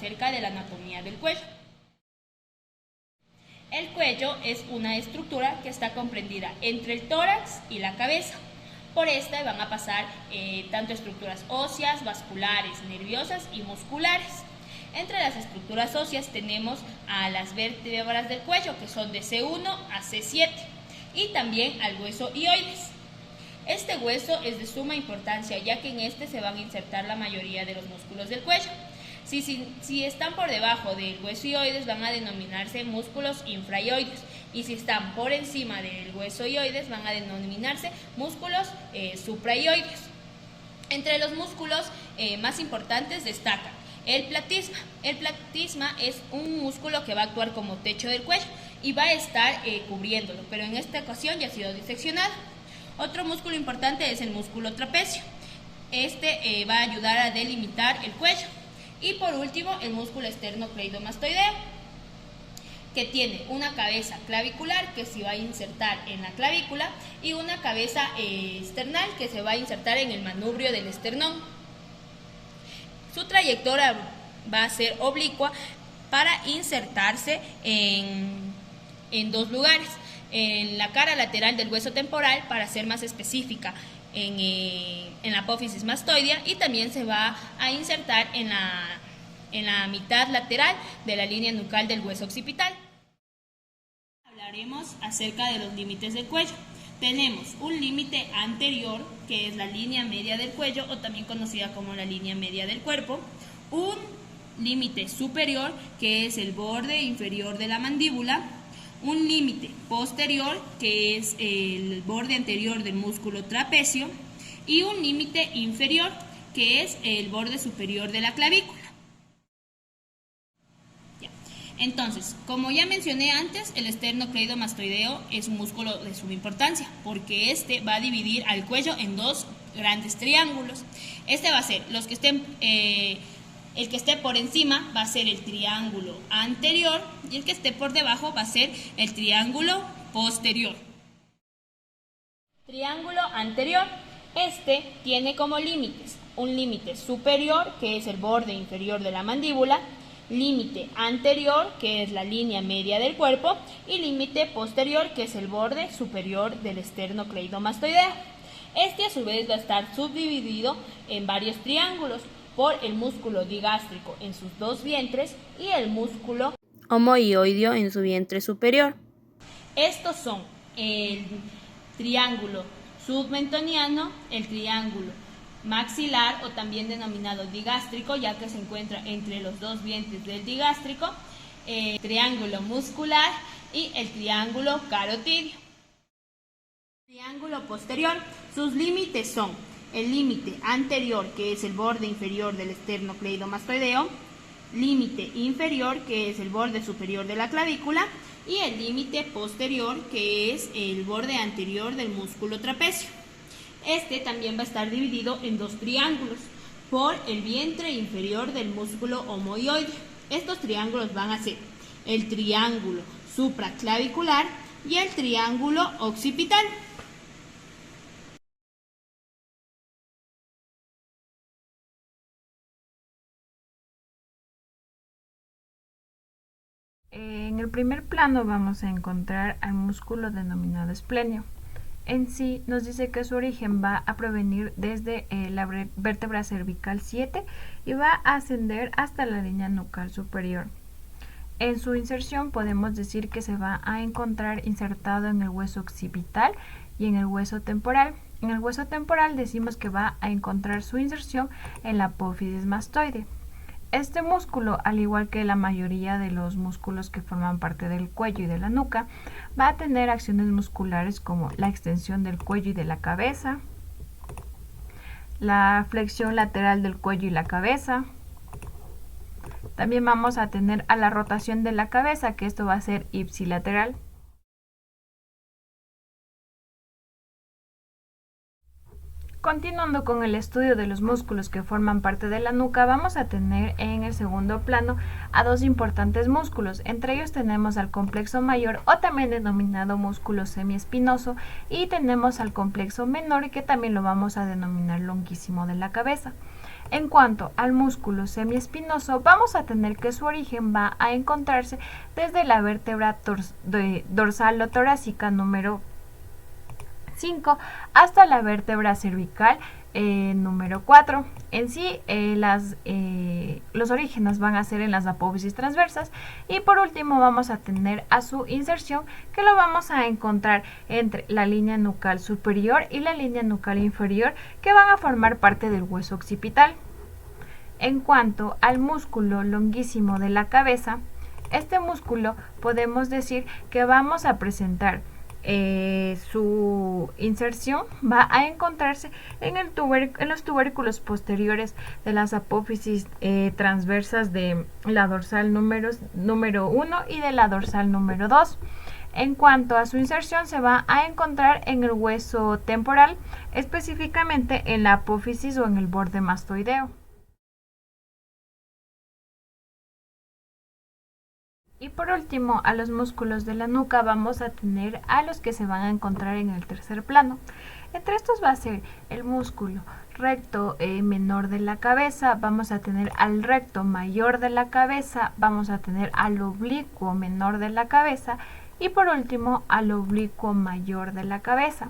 acerca de la anatomía del cuello. El cuello es una estructura que está comprendida entre el tórax y la cabeza. Por esta van a pasar tanto estructuras óseas, vasculares, nerviosas y musculares. Entre las estructuras óseas tenemos a las vértebras del cuello, que son de C1 a C7, y también al hueso hioides. Este hueso es de suma importancia, ya que en este se van a insertar la mayoría de los músculos del cuello. Si están por debajo del hueso hioides, van a denominarse músculos infrahioides, y si están por encima del hueso hioides, van a denominarse músculos suprahioides. Entre los músculos más importantes destacan el platisma. El platisma es un músculo que va a actuar como techo del cuello y va a estar cubriéndolo, pero en esta ocasión ya ha sido diseccionado. Otro músculo importante es el músculo trapecio. Este va a ayudar a delimitar el cuello. Y por último, el músculo esternocleidomastoideo, que tiene una cabeza clavicular que se va a insertar en la clavícula y una cabeza esternal que se va a insertar en el manubrio del esternón. Su trayectoria va a ser oblicua para insertarse en dos lugares: en la cara lateral del hueso temporal, para ser más específica, en la apófisis mastoidea, y también se va a insertar en la mitad lateral de la línea nucal del hueso occipital. Hablaremos acerca de los límites del cuello. Tenemos un límite anterior, que es la línea media del cuello, o también conocida como la línea media del cuerpo. Un límite superior, que es el borde inferior de la mandíbula. Un límite posterior, que es el borde anterior del músculo trapecio, y un límite inferior, que es el borde superior de la clavícula. Entonces, como ya mencioné antes, el esternocleidomastoideo es un músculo de suma importancia, porque este va a dividir al cuello en dos grandes triángulos. Este va a ser el que esté por encima va a ser el triángulo anterior, y el que esté por debajo va a ser el triángulo posterior. Triángulo anterior. Este tiene como límites un límite superior, que es el borde inferior de la mandíbula; límite anterior, que es la línea media del cuerpo; y límite posterior, que es el borde superior del esternocleidomastoideo. Este a su vez va a estar subdividido en varios triángulos por el músculo digástrico en sus dos vientres y el músculo homohioideo en su vientre superior. Estos son el triángulo submentoniano, el triángulo maxilar, o también denominado digástrico, ya que se encuentra entre los dos vientres del digástrico, el triángulo muscular y el triángulo carotídeo. Triángulo posterior. Sus límites son el límite anterior, que es el borde inferior del esternocleidomastoideo; límite inferior, que es el borde superior de la clavícula; y el límite posterior, que es el borde anterior del músculo trapecio. Este también va a estar dividido en dos triángulos por el vientre inferior del músculo homohioideo. Estos triángulos van a ser el triángulo supraclavicular y el triángulo occipital. En el primer plano vamos a encontrar al músculo denominado esplenio. En sí nos dice que su origen va a provenir desde la vértebra cervical 7 y va a ascender hasta la línea nucal superior. En su inserción podemos decir que se va a encontrar insertado en el hueso occipital y en el hueso temporal. En el hueso temporal decimos que va a encontrar su inserción en la apófisis mastoide. Este músculo, al igual que la mayoría de los músculos que forman parte del cuello y de la nuca, va a tener acciones musculares como la extensión del cuello y de la cabeza, la flexión lateral del cuello y la cabeza. También vamos a tener a la rotación de la cabeza, que esto va a ser ipsilateral. Continuando con el estudio de los músculos que forman parte de la nuca, vamos a tener en el segundo plano a dos importantes músculos. Entre ellos tenemos al complexo mayor, o también denominado músculo semiespinoso, y tenemos al complexo menor, que también lo vamos a denominar longuísimo de la cabeza. En cuanto al músculo semiespinoso, vamos a tener que su origen va a encontrarse desde la vértebra dorsal o torácica número 5 hasta la vértebra cervical número 4. En sí, los orígenes van a ser en las apófisis transversas. Y por último vamos a tener a su inserción, que lo vamos a encontrar entre la línea nucal superior y la línea nucal inferior, que van a formar parte del hueso occipital. En cuanto al músculo longuísimo de la cabeza, este músculo podemos decir que vamos a presentar su inserción va a encontrarse en los tubérculos posteriores de las apófisis transversas de la dorsal número 1 y de la dorsal número 2. En cuanto a su inserción, se va a encontrar en el hueso temporal, específicamente en la apófisis o en el borde mastoideo. Y por último, a los músculos de la nuca vamos a tener a los que se van a encontrar en el tercer plano. Entre estos va a ser el músculo recto menor de la cabeza, vamos a tener al recto mayor de la cabeza, vamos a tener al oblicuo menor de la cabeza y por último al oblicuo mayor de la cabeza.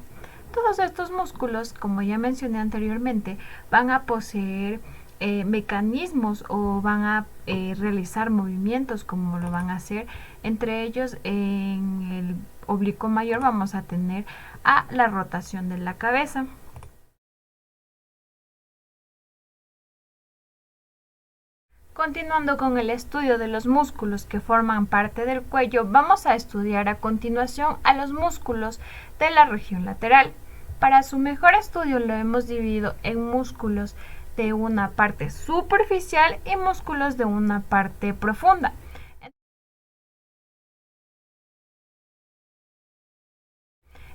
Todos estos músculos, como ya mencioné anteriormente, van a poseer mecanismos o van a realizar movimientos como lo van a hacer. Entre ellos, en el oblicuo mayor vamos a tener a la rotación de la cabeza. Continuando con el estudio de los músculos que forman parte del cuello, vamos a estudiar a continuación a los músculos de la región lateral. Para su mejor estudio lo hemos dividido en músculos de una parte superficial y músculos de una parte profunda.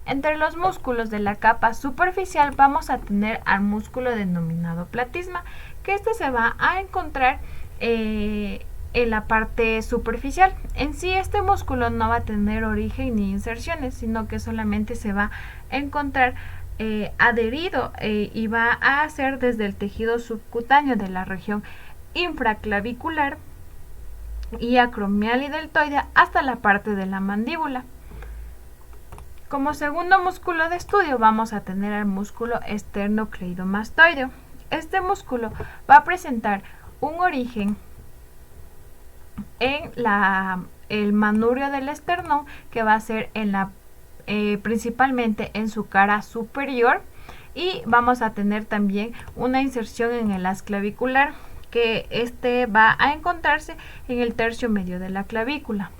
Entre los músculos de la capa superficial vamos a tener al músculo denominado platisma, que este se va a encontrar en la parte superficial. En sí, este músculo no va a tener origen ni inserciones, sino que solamente se va a encontrar adherido y va a ser desde el tejido subcutáneo de la región infraclavicular y acromial y deltoidea hasta la parte de la mandíbula. Como segundo músculo de estudio vamos a tener al músculo esternocleidomastoideo. Este músculo va a presentar un origen en el manubrio del esternón, que va a ser en principalmente en su cara superior, y vamos a tener también una inserción en el haz clavicular, que este va a encontrarse en el tercio medio de la clavícula.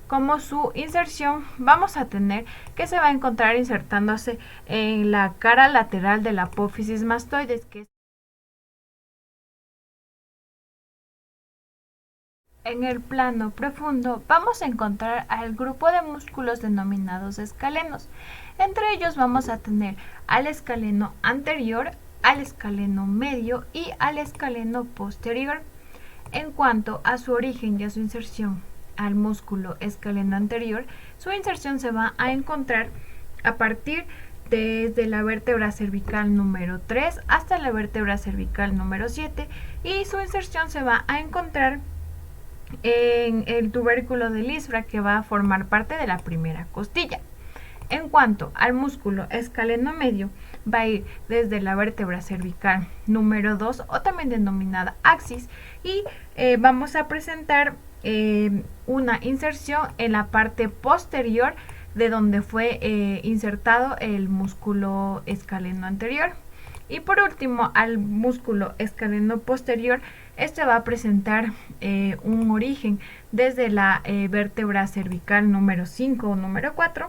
Como su inserción vamos a tener que se va a encontrar insertándose en la cara lateral de la apófisis mastoides, que es en el plano profundo. Vamos a encontrar al grupo de músculos denominados escalenos. Entre ellos vamos a tener al escaleno anterior, al escaleno medio y al escaleno posterior. En cuanto a su origen y a su inserción al músculo escaleno anterior, su inserción se va a encontrar a partir desde la vértebra cervical número 3 hasta la vértebra cervical número 7, y su inserción se va a encontrar en el tubérculo del isfra, que va a formar parte de la primera costilla. En cuanto al músculo escaleno medio, va a ir desde la vértebra cervical número 2 o también denominada axis, y vamos a presentar una inserción en la parte posterior de donde fue insertado el músculo escaleno anterior. Y por último, al músculo escaleno posterior, este va a presentar un origen desde la vértebra cervical número 5 o número 4,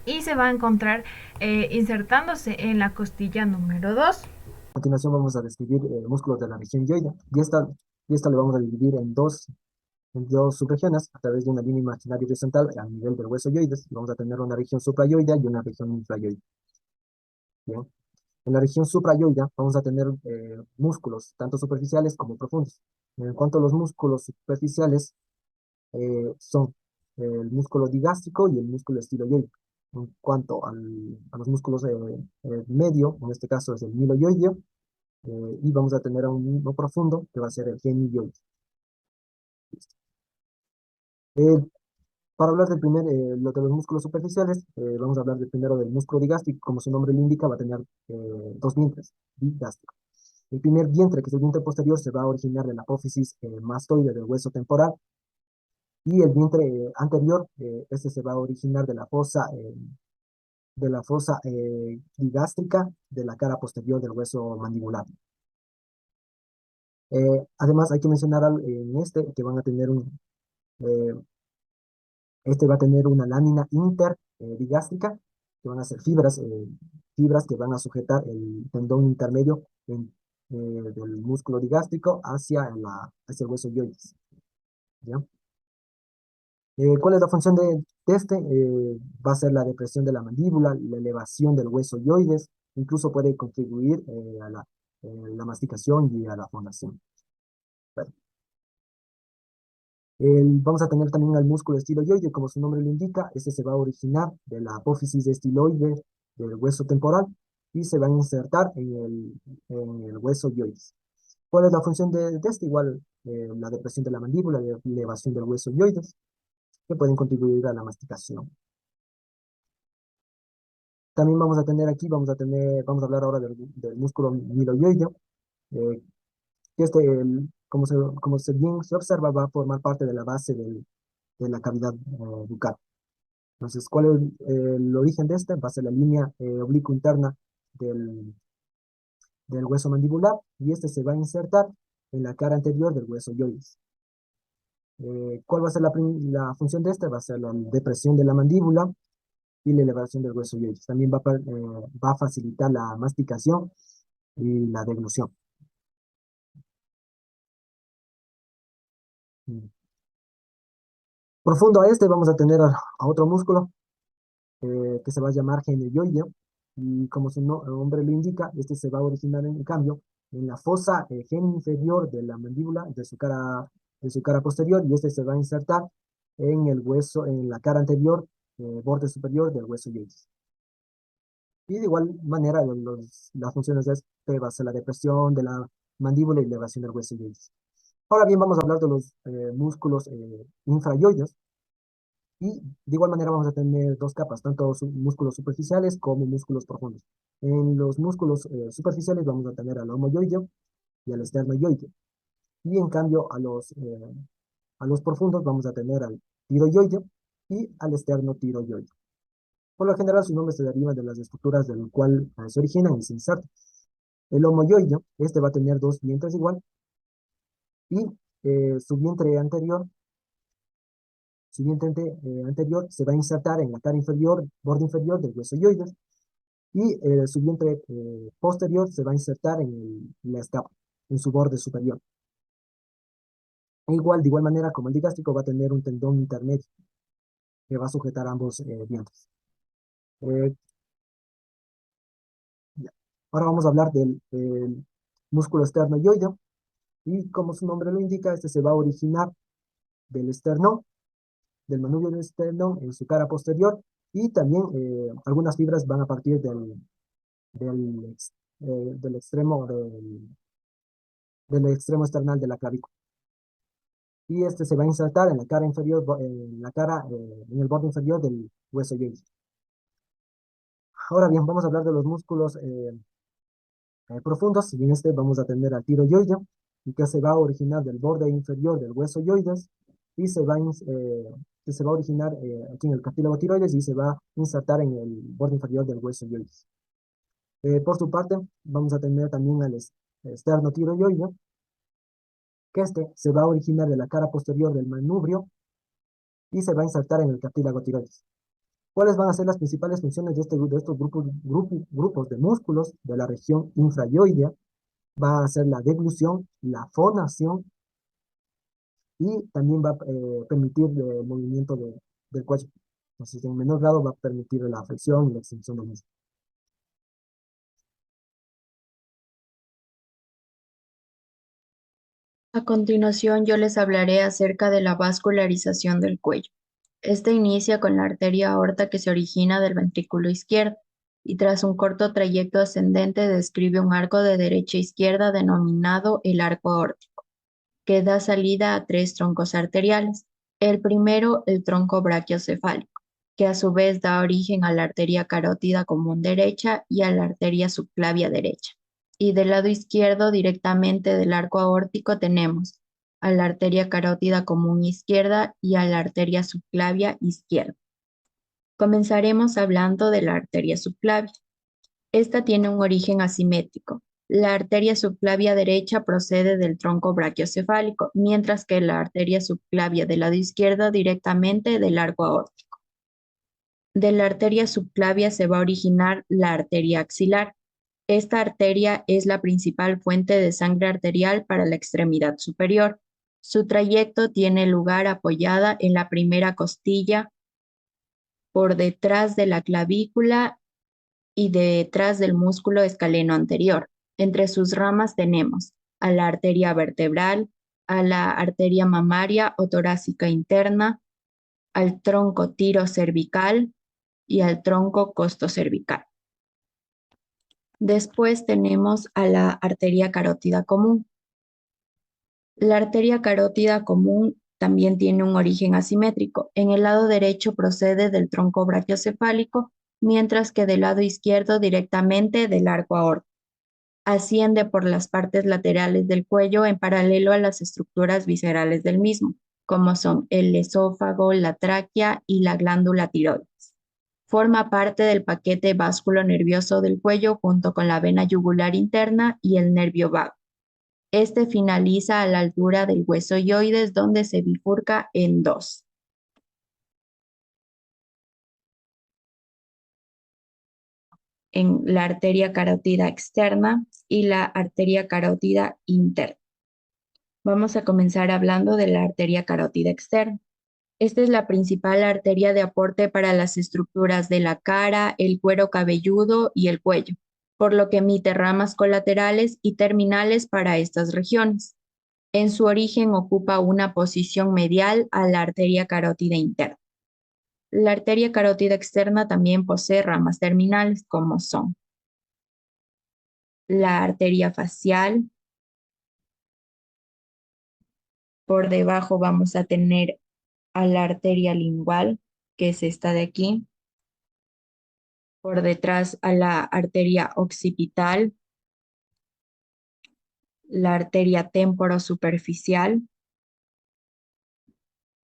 y se va a encontrar insertándose en la costilla número 2. A continuación vamos a describir músculos de la región yoide, y esta lo vamos a dividir en dos subregiones a través de una línea imaginaria horizontal a nivel del hueso yoides. Vamos a tener una región suprayoidea y una región infrayoidea. Bien. En la región suprayoidea vamos a tener músculos tanto superficiales como profundos. En cuanto a los músculos superficiales, son el músculo digástrico y el músculo estiloyoide. En cuanto a los músculos medio, en este caso es el miloyoideo, y vamos a tener a un uno profundo que va a ser el genioide. Eh, para hablar del lo de los músculos superficiales, vamos a hablar primero del músculo digástrico. Como su nombre lo indica, va a tener dos vientres digástricos. El primer vientre, que es el vientre posterior, se va a originar de la apófisis mastoide del hueso temporal, y el vientre anterior, este se va a originar de la fosa digástrica de la cara posterior del hueso mandibular. Además, hay que mencionar en este que van a tener eh, este va a tener una lámina interdigástrica, que van a ser fibras que van a sujetar el tendón intermedio del músculo digástrico hacia el hueso yoides. ¿Ya? ¿Cuál es la función de este? Va a ser la depresión de la mandíbula, la elevación del hueso yoides, incluso puede contribuir a la masticación y a la fonación. Bueno, vamos a tener también al músculo estiloide, como su nombre lo indica. Este se va a originar de la apófisis estiloide del hueso temporal y se va a insertar en el hueso yoides. ¿Cuál es la función de este? Igual, la depresión de la mandíbula, la elevación del hueso yoides, que pueden contribuir a la masticación. También vamos a tener aquí, vamos a hablar ahora del músculo miloioideo, eh, que como bien se observa, va a formar parte de la base de la cavidad bucal. Entonces, ¿cuál es el origen de este? Va a ser la línea oblicuo interna del, del hueso mandibular, y este se va a insertar en la cara anterior del hueso yoides. ¿Cuál va a ser la función de este? Va a ser la depresión de la mandíbula y la elevación del hueso yoides. También va a facilitar la masticación y la deglución. Mm. Profundo a este vamos a tener a otro músculo que se va a llamar genioideo, y como su nombre lo indica, este se va a originar en cambio en la fosa inferior de la mandíbula de su cara posterior, y este se va a insertar en el hueso, en la cara anterior, borde superior del hueso yoides. Y de igual manera, las funciones de este va a ser la depresión de la mandíbula y elevación del hueso yoides. Ahora bien, vamos a hablar de los músculos infrayoides. Y de igual manera vamos a tener dos capas, tanto músculos superficiales como músculos profundos. En los músculos superficiales vamos a tener al homoyoideo y al esternoyoideo. Y en cambio a los profundos vamos a tener al tiroyoideo y al esternotiroyoideo. Por lo general sus nombres se derivan de las estructuras del cual se originan y se insertan. El homoyoideo, este va a tener dos vientres igual, y su vientre anterior anterior se va a insertar en la cara inferior, borde inferior del hueso yoides, y su vientre posterior se va a insertar en la escápula, en su borde superior. De igual manera, como el digástrico, va a tener un tendón intermedio que va a sujetar ambos vientres. Eh, ya. Ahora vamos a hablar del músculo esternoyoideo, y como su nombre lo indica, este se va a originar del esternón, del manubrio del esternón en su cara posterior, y también algunas fibras van a partir del, ex- del del extremo external de la clavícula. Y este se va a insertar en la cara inferior, en el borde inferior del hueso yoides. Ahora bien, vamos a hablar de los músculos profundos, y en este vamos a tener al tiroyoideo, y que se va a originar del borde inferior del hueso yoides, y que se va a originar aquí en el cartílago tiroides, y se va a insertar en el borde inferior del hueso yoides. Por su parte, vamos a tener también al esternotiroyoideo, que este se va a originar de la cara posterior del manubrio y se va a insertar en el cartílago tiroides. ¿Cuáles van a ser las principales funciones de estos grupos de músculos de la región infrayoidea? Va a ser la deglución, la fonación, y también va a permitir el movimiento del cuello. Entonces, en menor grado va a permitir la flexión y la extensión del músculo. A continuación, yo les hablaré acerca de la vascularización del cuello. Esta inicia con la arteria aorta que se origina del ventrículo izquierdo y tras un corto trayecto ascendente describe un arco de derecha a izquierda denominado el arco aórtico, que da salida a tres troncos arteriales. El primero, el tronco brachiocefálico, que a su vez da origen a la arteria carótida común derecha y a la arteria subclavia derecha. Y del lado izquierdo, directamente del arco aórtico, tenemos a la arteria carótida común izquierda y a la arteria subclavia izquierda. Comenzaremos hablando de la arteria subclavia. Esta tiene un origen asimétrico. La arteria subclavia derecha procede del tronco brachiocefálico, mientras que la arteria subclavia del lado izquierdo directamente del arco aórtico. De la arteria subclavia se va a originar la arteria axilar. Esta arteria es la principal fuente de sangre arterial para la extremidad superior. Su trayecto tiene lugar apoyada en la primera costilla, por detrás de la clavícula y detrás del músculo escaleno anterior. Entre sus ramas tenemos a la arteria vertebral, a la arteria mamaria o torácica interna, al tronco tirocervical y al tronco costocervical. Después tenemos a la arteria carótida común. La arteria carótida común también tiene un origen asimétrico. En el lado derecho procede del tronco brachiocefálico, mientras que del lado izquierdo directamente del arco aórtico. Asciende por las partes laterales del cuello en paralelo a las estructuras viscerales del mismo, como son el esófago, la tráquea y la glándula tiroides. Forma parte del paquete vasculonervioso del cuello junto con la vena yugular interna y el nervio vago. Este finaliza a la altura del hueso yoides, donde se bifurca en dos. En la arteria carótida externa y la arteria carótida interna. Vamos a comenzar hablando de la arteria carótida externa. Esta es la principal arteria de aporte para las estructuras de la cara, el cuero cabelludo y el cuello, por lo que emite ramas colaterales y terminales para estas regiones. En su origen ocupa una posición medial a la arteria carótida interna. La arteria carótida externa también posee ramas terminales, como son la arteria facial. Por debajo vamos a tener a la arteria lingual, que es esta de aquí. Por detrás a la arteria occipital, la arteria temporossuperficial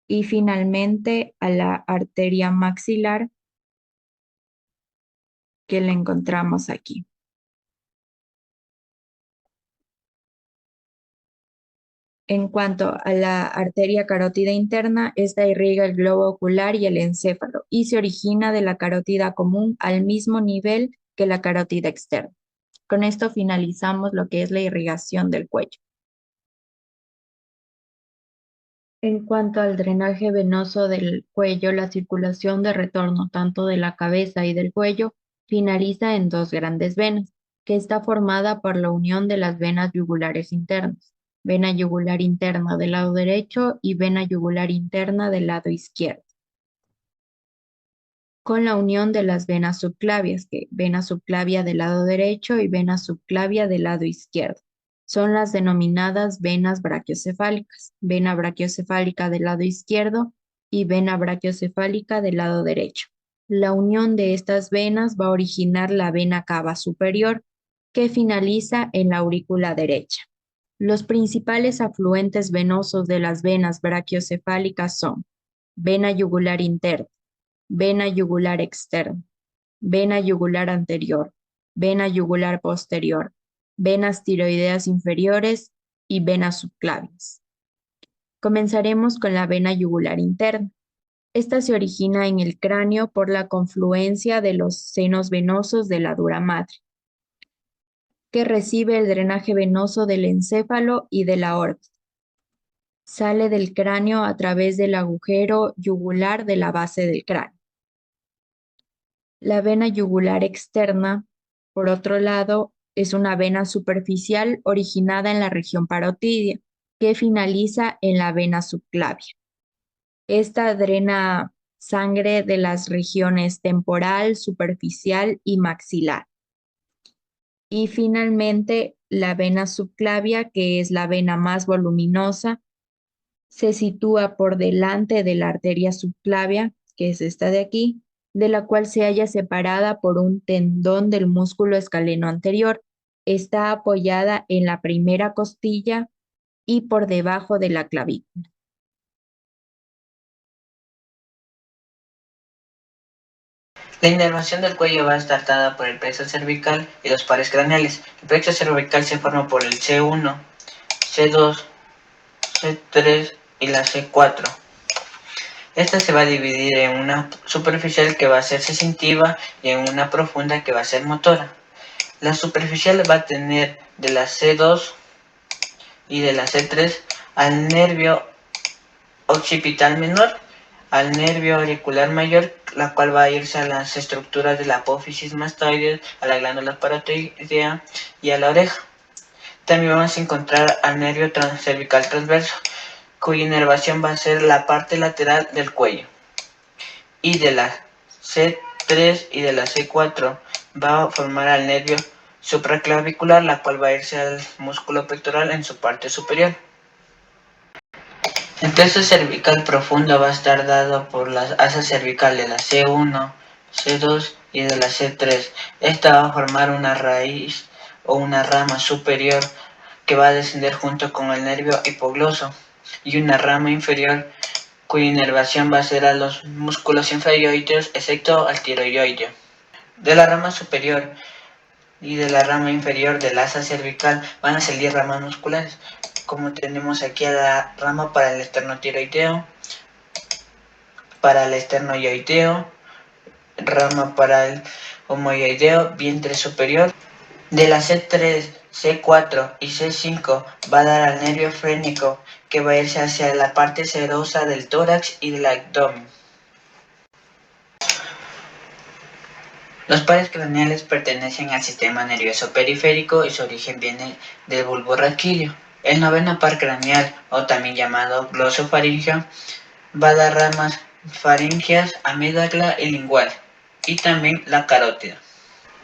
y finalmente a la arteria maxilar, que la encontramos aquí. En cuanto a la arteria carótida interna, esta irriga el globo ocular y el encéfalo y se origina de la carótida común al mismo nivel que la carótida externa. Con esto finalizamos lo que es la irrigación del cuello. En cuanto al drenaje venoso del cuello, la circulación de retorno tanto de la cabeza y del cuello finaliza en dos grandes venas, que está formada por la unión de las venas yugulares internas, vena yugular interna del lado derecho y vena yugular interna del lado izquierdo, con la unión de las venas subclavias, que vena subclavia del lado derecho y vena subclavia del lado izquierdo. Son las denominadas venas brachiocefálicas, vena brachiocefálica del lado izquierdo y vena brachiocefálica del lado derecho. La unión de estas venas va a originar la vena cava superior, que finaliza en la aurícula derecha. Los principales afluentes venosos de las venas brachiocefálicas son vena yugular interna, vena yugular externa, vena yugular anterior, vena yugular posterior, venas tiroideas inferiores y venas subclavias. Comenzaremos con la vena yugular interna. Esta se origina en el cráneo por la confluencia de los senos venosos de la dura madre, que recibe el drenaje venoso del encéfalo y de la órbita. Sale del cráneo a través del agujero yugular de la base del cráneo. La vena yugular externa, por otro lado, es una vena superficial originada en la región parotidia, que finaliza en la vena subclavia. Esta drena sangre de las regiones temporal, superficial y maxilar. Y finalmente, la vena subclavia, que es la vena más voluminosa, se sitúa por delante de la arteria subclavia, que es esta de aquí, de la cual se halla separada por un tendón del músculo escaleno anterior. Está apoyada en la primera costilla y por debajo de la clavícula. La inervación del cuello va a estar dada por el plexo cervical y los pares craneales. El plexo cervical se forma por el C1, C2, C3 y la C4. Esta se va a dividir en una superficial que va a ser sensitiva y en una profunda que va a ser motora. La superficial va a tener de la C2 y de la C3 al nervio occipital menor, al nervio auricular mayor, la cual va a irse a las estructuras de la apófisis mastoides, a la glándula paroidea y a la oreja. También vamos a encontrar al nervio cervical transverso, cuya inervación va a ser la parte lateral del cuello. Y de la C3 y de la C4 va a formar al nervio supraclavicular, la cual va a irse al músculo pectoral en su parte superior. El plexo cervical profundo va a estar dado por la asa cervical de la C1, C2 y de la C3. Esta va a formar una raíz o una rama superior que va a descender junto con el nervio hipogloso, y una rama inferior cuya inervación va a ser a los músculos inferiores, excepto al tiroideo. De la rama superior y de la rama inferior del asa cervical van a salir ramas musculares, como tenemos aquí a la rama para el esternotiroideo, para el esternoioideo, rama para el homoioideo, vientre superior. De la C3, C4 y C5 va a dar al nervio frénico, que va a irse hacia la parte serosa del tórax y del abdomen. Los pares craneales pertenecen al sistema nervioso periférico y su origen viene del bulbo raquídeo. El noveno par craneal, o también llamado glosofaringeo, va a dar ramas faringeas, amígdala y lingual, y también la carótida.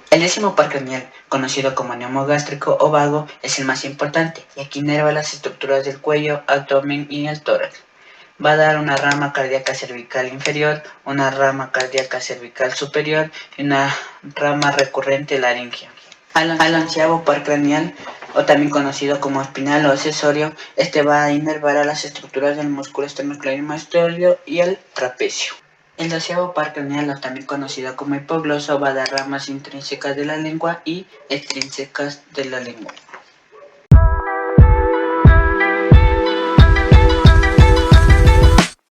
El décimo par craneal, conocido como neumogástrico o vago, es el más importante, y aquí inerva las estructuras del cuello, abdomen y el tórax. Va a dar una rama cardíaca cervical inferior, una rama cardíaca cervical superior y una rama recurrente laringea. Al onceavo par craneal, o también conocido como espinal o accesorio, este va a inervar a las estructuras del músculo esternocleidomastoideo y el trapecio. El doceavo par craneal, o también conocido como hipogloso, va a dar ramas intrínsecas de la lengua y extrínsecas de la lengua.